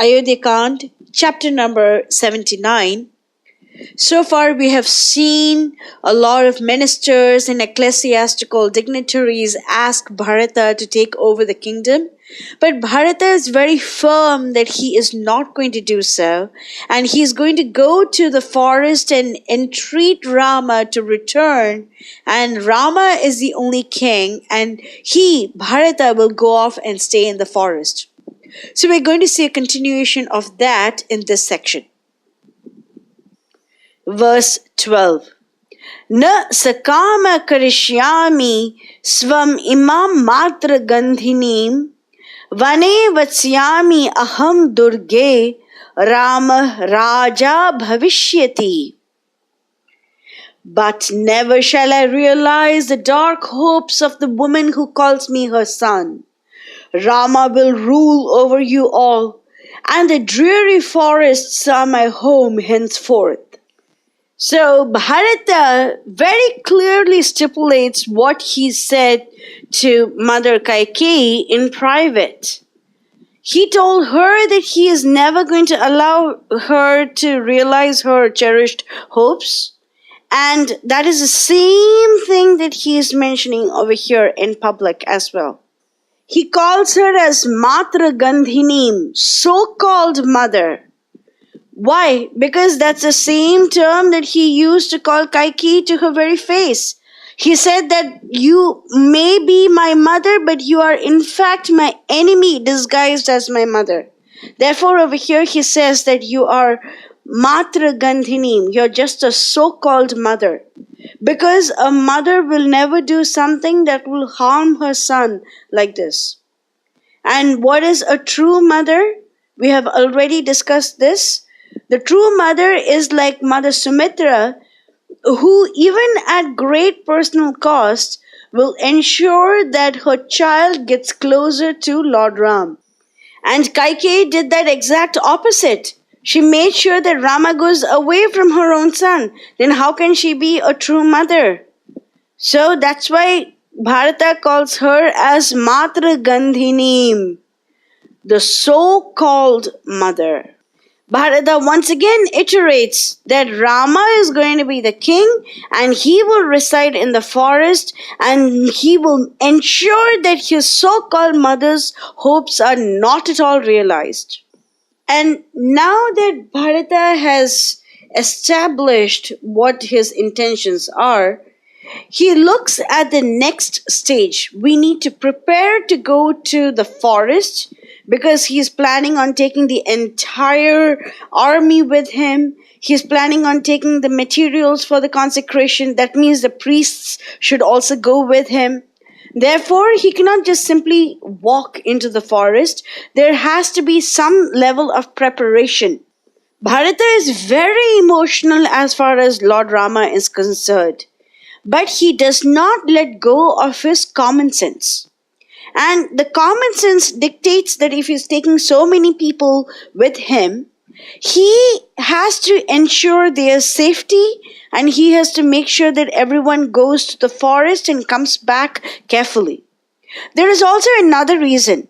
Ayodhya Ch, chapter number 79. So far, we have seen a lot of ministers and ecclesiastical dignitaries ask Bharatha to take over the kingdom. But Bharatha is very firm that he is not going to do so. And he is going to go to the forest and entreat Rama to return. And Rama is the only king. And Bharatha, will go off and stay in the forest. So we're going to see a continuation of that in this section. Verse 12. Na sakama karishyami svam imam matra gandhinim vane vatsyami aham durge Rama raja bhavishyati. But never shall I realize the dark hopes of the woman who calls me her son. Rama will rule over you all, and the dreary forests are my home henceforth. So Bharata very clearly stipulates what he said to Mother Kaikeyi in private. He told her that he is never going to allow her to realize her cherished hopes. And that is the same thing that he is mentioning over here in public as well. He calls her as Matra Gandhinim, so-called mother. Why? Because that's the same term that he used to call Kaikeyi to her very face. He said that you may be my mother, but you are in fact my enemy disguised as my mother. Therefore, over here he says that you are Matra Gandhinim. You're just a so-called mother. Because a mother will never do something that will harm her son like this. And what is a true mother? We have already discussed this. The true mother is like Mother Sumitra, who even at great personal cost will ensure that her child gets closer to Lord Ram. And Kaikeyi did that exact opposite. She made sure that Rama goes away from her own son. Then how can she be a true mother? So that's why Bharata calls her as Matra Gandhinim, the so-called mother. Bharata once again iterates that Rama is going to be the king and he will reside in the forest and he will ensure that his so-called mother's hopes are not at all realized. And now that Bharata has established what his intentions are, he looks at the next stage. We need to prepare to go to the forest because he's planning on taking the entire army with him. He's planning on taking the materials for the consecration. That means the priests should also go with him. Therefore, he cannot just simply walk into the forest. There has to be some level of preparation. Bharata is very emotional as far as Lord Rama is concerned. But he does not let go of his common sense. And the common sense dictates that if he's taking so many people with him, he has to ensure their safety and he has to make sure that everyone goes to the forest and comes back carefully. There is also another reason.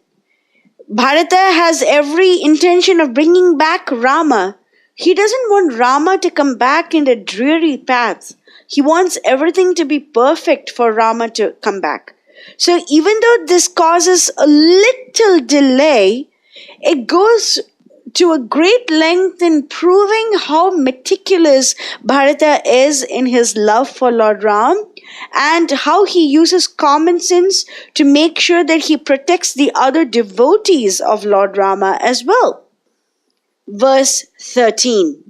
Bharata has every intention of bringing back Rama. He doesn't want Rama to come back in the dreary path. He wants everything to be perfect for Rama to come back. So even though this causes a little delay, it goes to a great length in proving how meticulous Bharata is in his love for Lord Ram and how he uses common sense to make sure that he protects the other devotees of Lord Rama as well. Verse 13.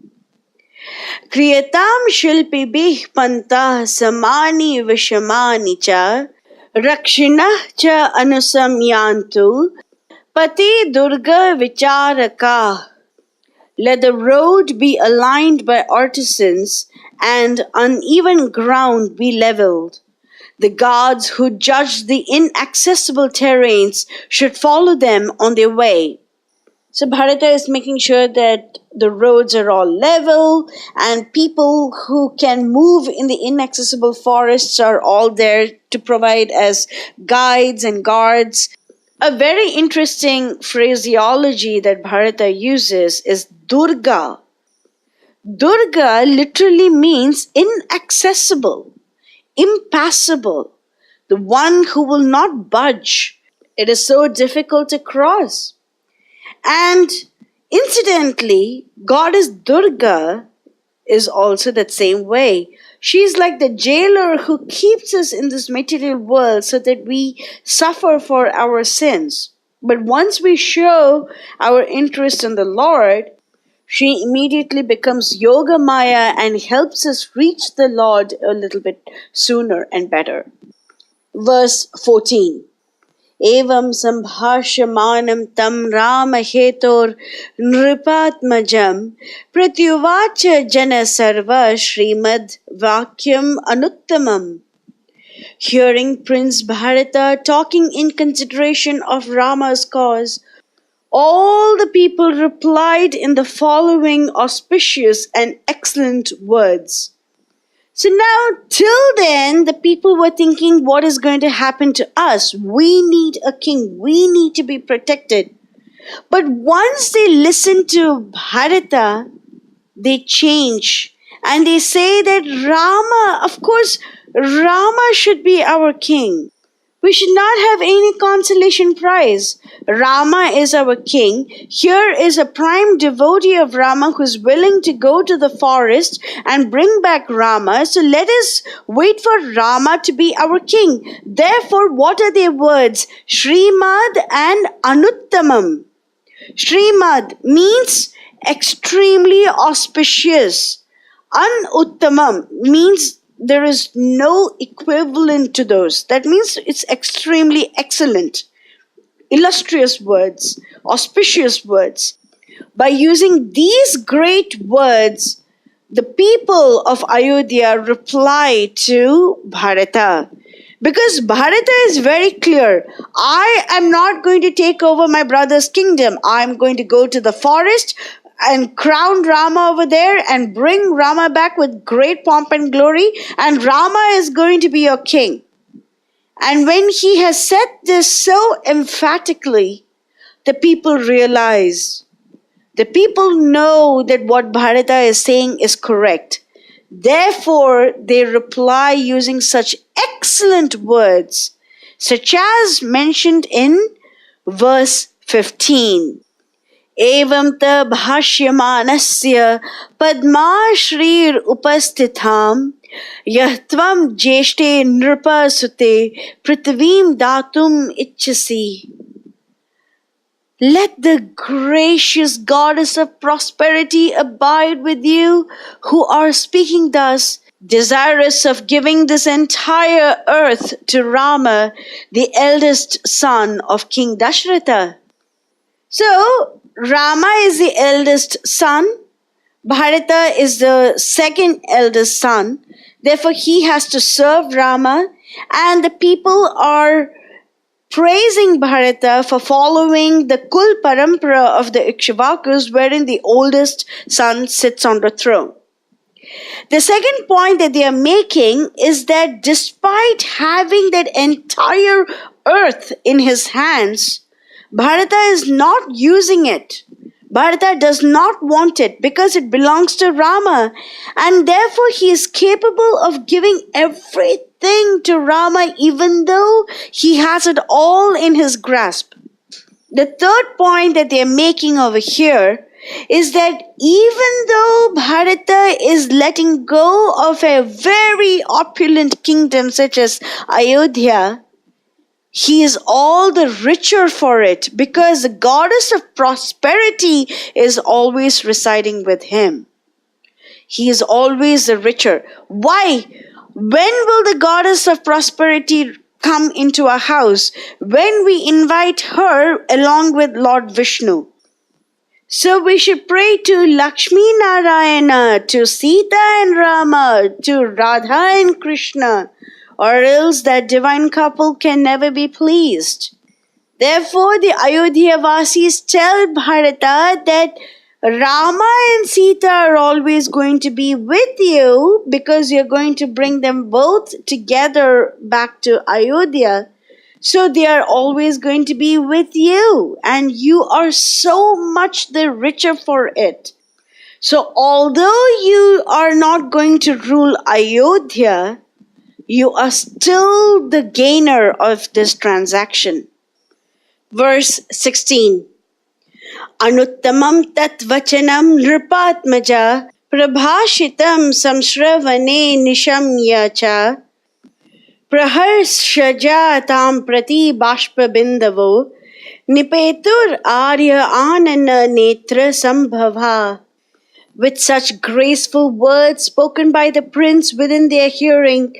Kriyatam shilpibih pantah samani vishamani cha rakshinah cha anusamyantu Pati Durga Vicharaka. Let the road be aligned by artisans and uneven ground be leveled. The gods who judge the inaccessible terrains should follow them on their way. So Bharata is making sure that the roads are all level and people who can move in the inaccessible forests are all there to provide as guides and guards. A very interesting phraseology that Bharata uses is Durga. Durga literally means inaccessible, impassable, the one who will not budge. It is so difficult to cross. And incidentally, goddess Durga is also that same way. She's like the jailer who keeps us in this material world so that we suffer for our sins. But once we show our interest in the Lord, she immediately becomes Yoga Maya and helps us reach the Lord a little bit sooner and better. Verse 14. Evam sambhashyamanam tam Rama hetor nripatmajam pratyuvacha jana sarva Srimad Vakyam Anuttamam. Hearing Prince Bharata talking in consideration of Rama's cause, all the people replied in the following auspicious and excellent words. So now, till then, the people were thinking, what is going to happen to us? We need a king. We need to be protected. But once they listen to Bharata, they change. And they say that Rama, of course, Rama should be our king. We should not have any consolation prize. Rama is our king. Here is a prime devotee of Rama who is willing to go to the forest and bring back Rama. So let us wait for Rama to be our king. Therefore, what are their words? Srimad and Anuttamam. Srimad means extremely auspicious. Anuttamam means there is no equivalent to those. That means it's extremely excellent. Illustrious words, auspicious words. By using these great words, the people of Ayodhya reply to Bharata. Because Bharata is very clear. I am not going to take over my brother's kingdom. I am going to go to the forest and crown Rama over there and bring Rama back with great pomp and glory, and Rama is going to be your king. And when he has said this so emphatically, the people realize, the people know that what Bharata is saying is correct. Therefore, they reply using such excellent words, such as mentioned in verse 15. Evam ta bhashyamanasya padmashrir upastitham yahtvam jeshte nripa sute prithvim datum ichchasi. Let the gracious goddess of prosperity abide with you who are speaking thus, desirous of giving this entire earth to Rama, the eldest son of King Dashratha. So, Rama is the eldest son. Bharata is the second eldest son. Therefore, he has to serve Rama. And the people are praising Bharata for following the Kul Parampara of the Ikshvakus, wherein the oldest son sits on the throne. The second point that they are making is that despite having that entire earth in his hands, Bharata is not using it. Bharata does not want it because it belongs to Rama, and therefore he is capable of giving everything to Rama even though he has it all in his grasp. The third point that they are making over here is that even though Bharata is letting go of a very opulent kingdom such as Ayodhya, he is all the richer for it because the goddess of prosperity is always residing with him. He is always the richer. Why? When will the goddess of prosperity come into our house? When we invite her along with Lord Vishnu. So we should pray to Lakshmi Narayana, to Sita and Rama, to Radha and Krishna, or else that divine couple can never be pleased. Therefore, the Ayodhya Vasis tell Bharata that Rama and Sita are always going to be with you because you're going to bring them both together back to Ayodhya. So they are always going to be with you, and you are so much the richer for it. So although you are not going to rule Ayodhya, you are still the gainer of this transaction. Verse 16. Anuttamam tat vachanam nripatmaja prabhashitam samshravane nishamya cha praharshaja tam prati bashpabindavo nipetur arya anana netra sambhava. With such graceful words spoken by the prince within their hearing,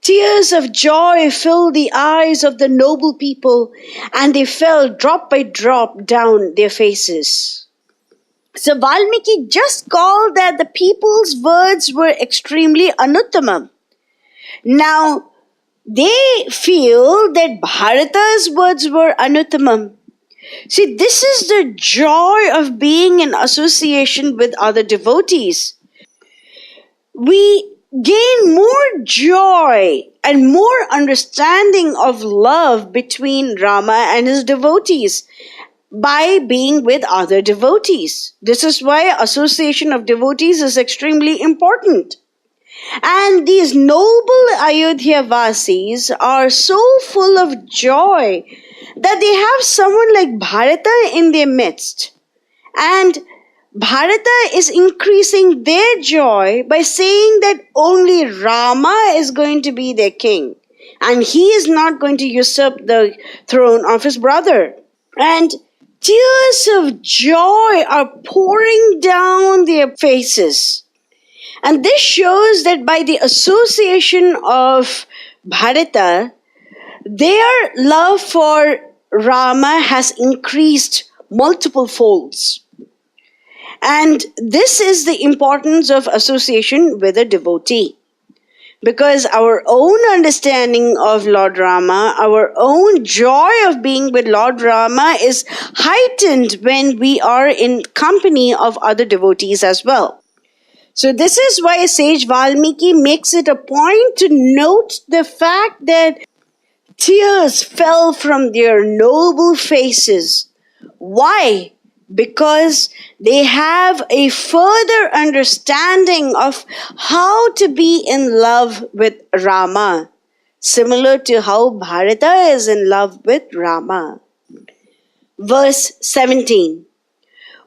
tears of joy filled the eyes of the noble people, and they fell drop by drop down their faces. So Valmiki just called that the people's words were extremely anuttamam. Now, they feel that Bharata's words were anuttamam. See, this is the joy of being in association with other devotees. We gain more joy and more understanding of love between Rama and his devotees by being with other devotees. This is why association of devotees is extremely important. And these noble Ayodhya Vasis are so full of joy that they have someone like Bharata in their midst. And Bharata is increasing their joy by saying that only Rama is going to be their king, and he is not going to usurp the throne of his brother. And tears of joy are pouring down their faces. And this shows that by the association of Bharata, their love for Rama has increased multiple folds. And this is the importance of association with a devotee. Because our own understanding of Lord Rama, our own joy of being with Lord Rama is heightened when we are in company of other devotees as well. So this is why sage Valmiki makes it a point to note the fact that tears fell from their noble faces. Why? Because they have a further understanding of how to be in love with Rama, similar to how Bharata is in love with Rama. Verse 17.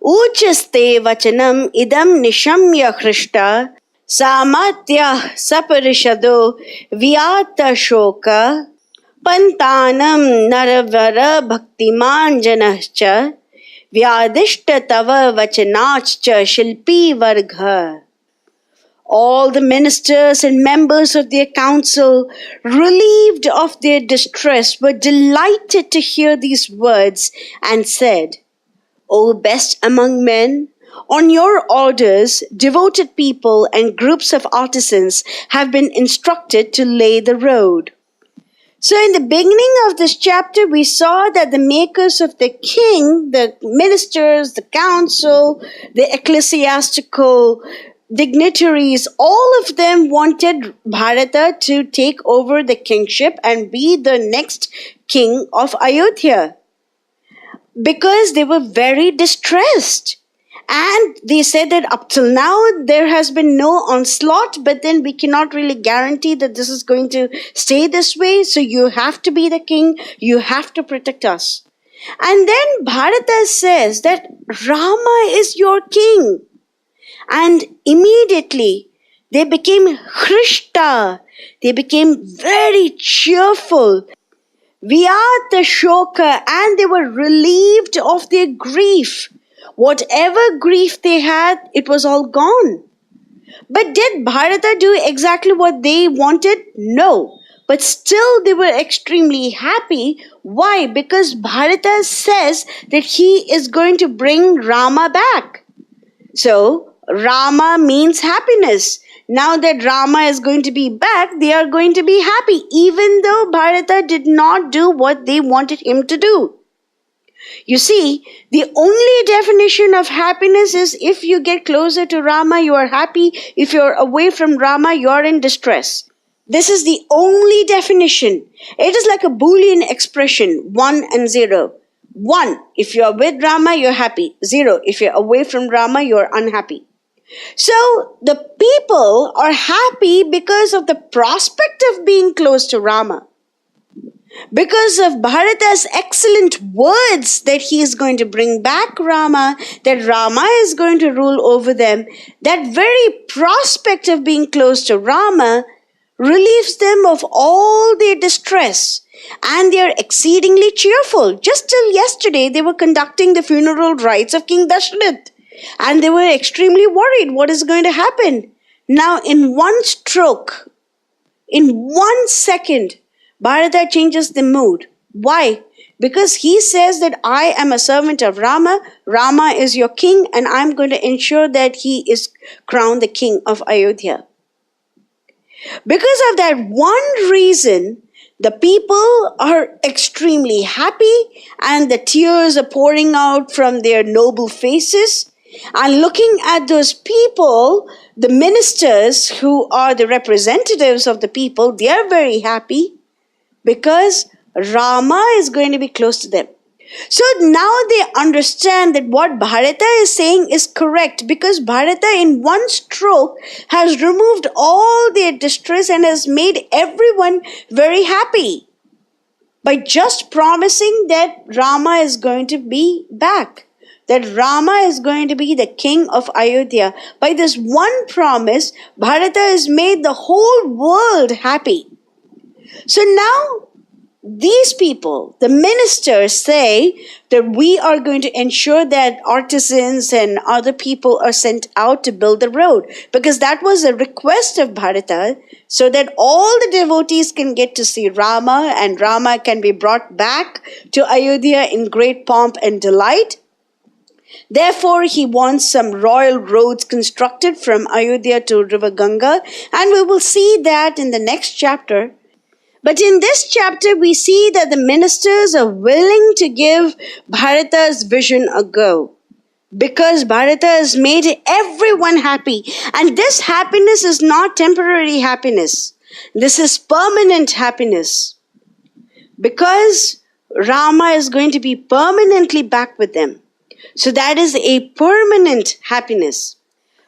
Uchaste vachanam idam nishamya khrishta samatya saparishado vyata shoka pantanam naravara bhaktiman janascha vyadishta tava vachanachcha shilpi vargha. All the ministers and members of their council, relieved of their distress, were delighted to hear these words and said, O best among men, on your orders, devoted people and groups of artisans have been instructed to lay the road. So in the beginning of this chapter, we saw that the makers of the king, the ministers, the council, the ecclesiastical dignitaries, all of them wanted Bharata to take over the kingship and be the next king of Ayodhya, because they were very distressed. And they said that up till now there has been no onslaught, but then we cannot really guarantee that this is going to stay this way. So you have to be the king, you have to protect us. And then Bharata says that Rama is your king. And immediately they became Khrishta, they became very cheerful. Vyata shoka, and they were relieved of their grief. Whatever grief they had, it was all gone. But did Bharata do exactly what they wanted? No. But still they were extremely happy. Why? Because Bharata says that he is going to bring Rama back. So Rama means happiness. Now that Rama is going to be back, they are going to be happy, even though Bharata did not do what they wanted him to do. You see, the only definition of happiness is if you get closer to Rama, you are happy. If you're away from Rama, you are in distress. This is the only definition. It is like a Boolean expression, 1 and 0. 1, if you are with Rama, you're happy. 0, if you're away from Rama, you're unhappy. So the people are happy because of the prospect of being close to Rama. Because of Bharata's excellent words that he is going to bring back Rama, that Rama is going to rule over them, that very prospect of being close to Rama relieves them of all their distress, and they are exceedingly cheerful. Just till yesterday, they were conducting the funeral rites of King Dashrath, and they were extremely worried what is going to happen. Now, in one stroke, in 1 second, Bharata changes the mood. Why? Because he says that I am a servant of Rama, Rama is your king, and I'm going to ensure that he is crowned the king of Ayodhya. Because of that one reason, the people are extremely happy and the tears are pouring out from their noble faces. And looking at those people, the ministers who are the representatives of the people, they are very happy because Rama is going to be close to them. So now they understand that what Bharata is saying is correct, because Bharata in one stroke has removed all their distress and has made everyone very happy by just promising that Rama is going to be back, that Rama is going to be the king of Ayodhya. By this one promise, Bharata has made the whole world happy. So now these people, the ministers, say that we are going to ensure that artisans and other people are sent out to build the road, because that was a request of Bharata, so that all the devotees can get to see Rama and Rama can be brought back to Ayodhya in great pomp and delight. Therefore, he wants some royal roads constructed from Ayodhya to River Ganga, and we will see that in the next chapter. But in this chapter, we see that the ministers are willing to give Bharata's vision a go, because Bharata has made everyone happy. And this happiness is not temporary happiness. This is permanent happiness, because Rama is going to be permanently back with them. So that is a permanent happiness.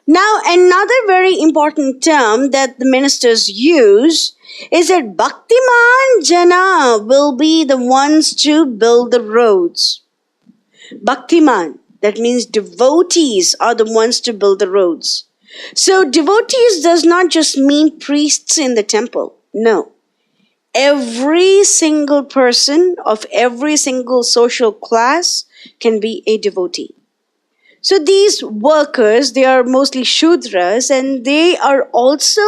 Now, another very important term that the ministers use is that Bhaktiman Jana will be the ones to build the roads. Bhaktiman, that means devotees are the ones to build the roads. So devotees does not just mean priests in the temple. No. Every single person of every single social class can be a devotee. So these workers, they are mostly Shudras, and they are also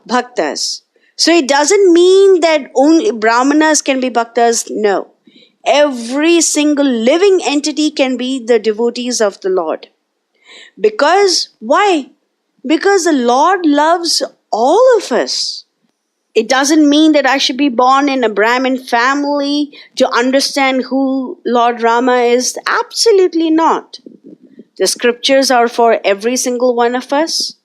Bhaktas. So it doesn't mean that only Brahmanas can be Bhaktas. No. Every single living entity can be the devotees of the Lord. Because, why? Because the Lord loves all of us. It doesn't mean that I should be born in a Brahmin family to understand who Lord Rama is. Absolutely not. The scriptures are for every single one of us.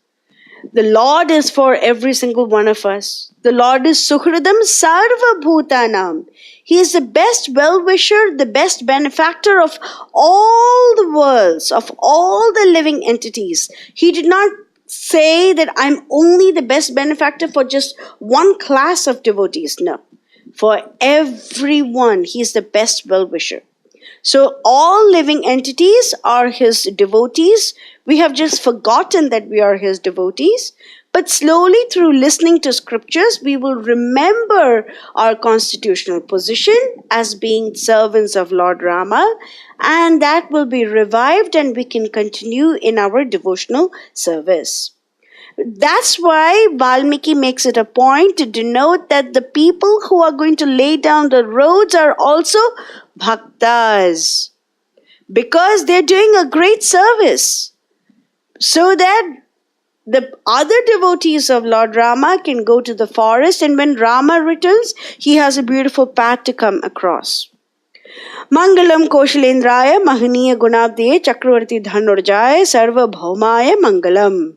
The Lord is for every single one of us. The Lord is Suhridam Sarva Bhutanam. He is the best well-wisher, the best benefactor of all the worlds, of all the living entities. He did not say that I'm only the best benefactor for just one class of devotees. No. For everyone, he is the best well-wisher. So all living entities are his devotees. We have just forgotten that we are his devotees. But slowly, through listening to scriptures, we will remember our constitutional position as being servants of Lord Rama, and that will be revived and we can continue in our devotional service. That's why Valmiki makes it a point to denote that the people who are going to lay down the roads are also bhaktas, because they're doing a great service, so that the other devotees of Lord Rama can go to the forest, and when Rama returns, he has a beautiful path to come across. Mangalam Koshalendraya Mahaniya Gunabde Chakravarti Dhanurjaya Sarva Bhaumaya Mangalam.